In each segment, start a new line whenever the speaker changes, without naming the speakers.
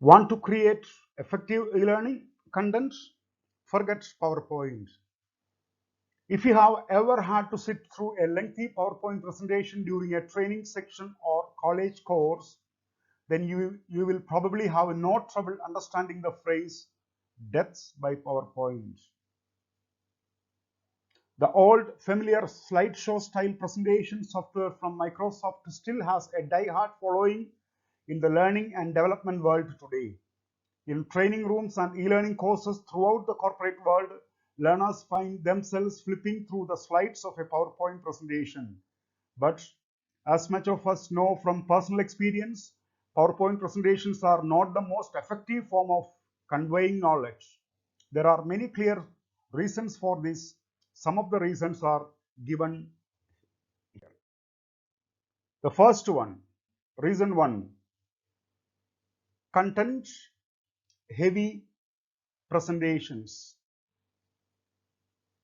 Want to create effective e-learning content? Forget PowerPoint. If you have ever had to sit through a lengthy PowerPoint presentation during a training section or college course, then you will probably have no trouble understanding the phrase deaths by PowerPoint. The old familiar slideshow style presentation software from Microsoft still has a die-hard following in the learning and development world today. In training rooms and e-learning courses throughout the corporate world, learners find themselves flipping through the slides of a PowerPoint presentation. But as much of us know from personal experience, PowerPoint presentations are not the most effective form of conveying knowledge. There are many clear reasons for this. Some of the reasons are given here. The first one, reason one, content heavy presentations.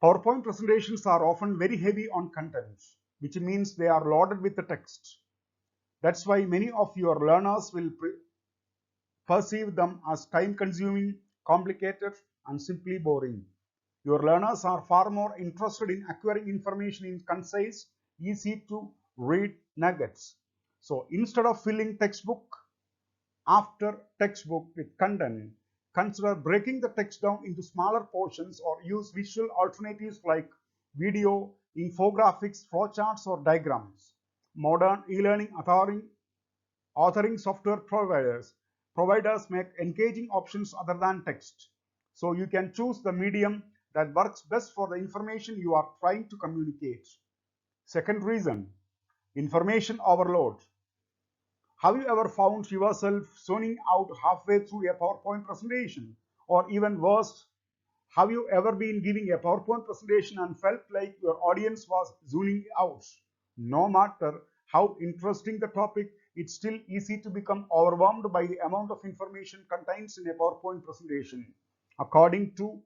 PowerPoint presentations are often very heavy on content, which means they are loaded with the text. That's why many of your learners will perceive them as time-consuming, complicated, and simply boring. Your learners are far more interested in acquiring information in concise, easy to read nuggets. So instead of filling textbook after textbook with content, consider breaking the text down into smaller portions or use visual alternatives like video, infographics, flowcharts, or diagrams. Modern e-learning authoring software providers make engaging options other than text. So you can choose the medium that works best for the information you are trying to communicate. Second reason, information overload. Have you ever found yourself zoning out halfway through a PowerPoint presentation? Or even worse, have you ever been giving a PowerPoint presentation and felt like your audience was zoning out? No matter how interesting the topic, it's still easy to become overwhelmed by the amount of information contained in a PowerPoint presentation. According to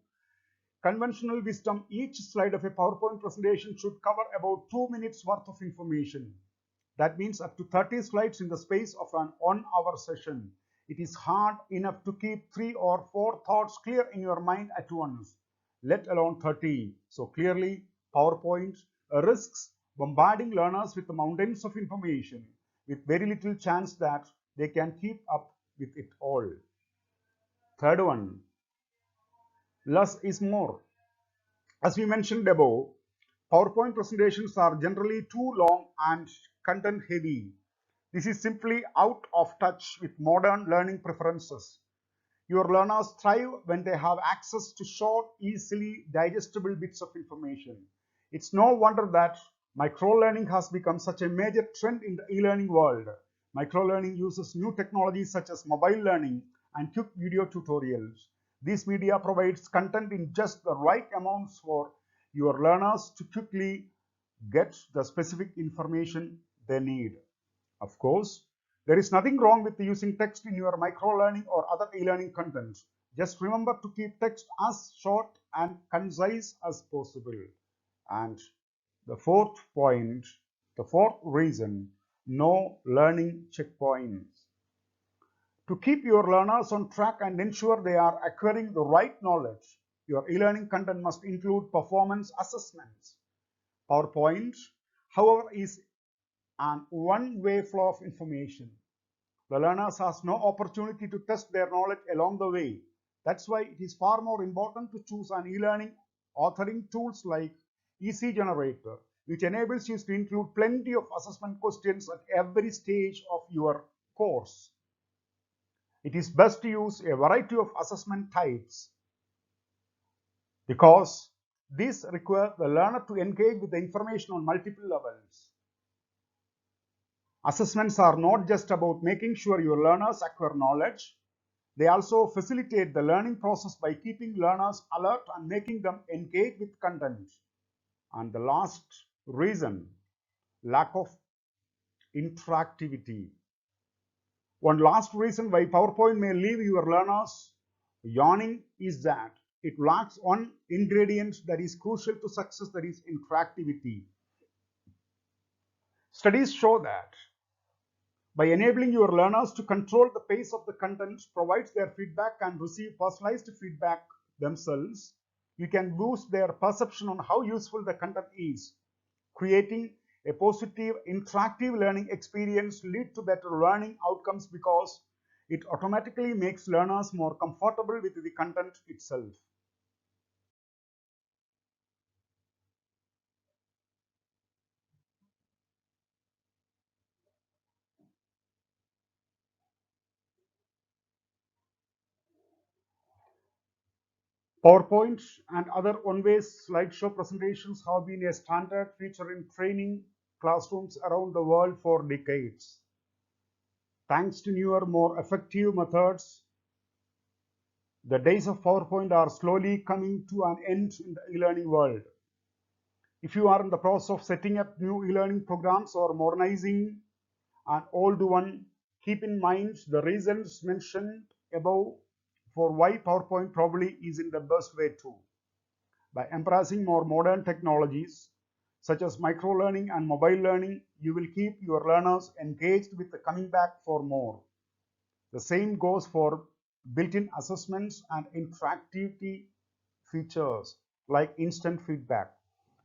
conventional wisdom, each slide of a PowerPoint presentation should cover about 2 minutes worth of information. That means up to 30 slides in the space of an 1-hour session. It is hard enough to keep 3 or 4 thoughts clear in your mind at once, let alone 30. So clearly, PowerPoint risks bombarding learners with mountains of information with very little chance that they can keep up with it all. Third one, less is more. As we mentioned above, PowerPoint presentations are generally too long and content heavy. This is simply out of touch with modern learning preferences. Your learners thrive when they have access to short, easily digestible bits of information. It's no wonder that microlearning has become such a major trend in the e-learning world. Microlearning uses new technologies such as mobile learning and quick video tutorials. This media provides content in just the right amounts for your learners to quickly get the specific information they need. Of course, there is nothing wrong with using text in your microlearning or other e-learning content. Just remember to keep text as short and concise as possible. And the fourth point, the fourth reason, no learning checkpoints. To keep your learners on track and ensure they are acquiring the right knowledge, your e-learning content must include performance assessments. PowerPoint, however, is an one-way flow of information. The learners has no opportunity to test their knowledge along the way. That's why it is far more important to choose an e-learning authoring tools like EC Generator, which enables you to include plenty of assessment questions at every stage of your course. It is best to use a variety of assessment types because these require the learner to engage with the information on multiple levels. Assessments are not just about making sure your learners acquire knowledge, they also facilitate the learning process by keeping learners alert and making them engage with content. And the last reason, lack of interactivity. One last reason why PowerPoint may leave your learners yawning is that it lacks one ingredient that is crucial to success, that is interactivity. Studies show that By enabling your learners to control the pace of the content, provide their feedback and receive personalized feedback themselves, you can boost their perception on how useful the content is. Creating a positive, interactive learning experience leads to better learning outcomes because it automatically makes learners more comfortable with the content itself. PowerPoint and other one-way slideshow presentations have been a standard feature in training classrooms around the world for decades. Thanks to newer, more effective methods, the days of PowerPoint are slowly coming to an end in the e-learning world. If you are in the process of setting up new e-learning programs or modernizing an old one, keep in mind the reasons mentioned above for why PowerPoint probably isn't the best way to. By embracing more modern technologies such as microlearning and mobile learning, you will keep your learners engaged with the coming back for more. The same goes for built-in assessments and interactivity features like instant feedback.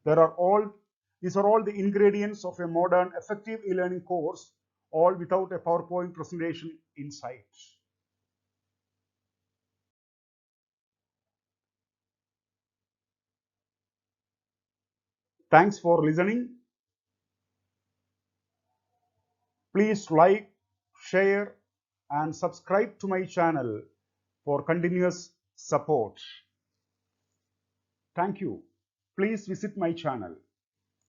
There are all These are all the ingredients of a modern effective e-learning course, all without a PowerPoint presentation in sight. Thanks for listening. Please like, share, and subscribe to my channel for continuous support. Thank you. Please visit my channel.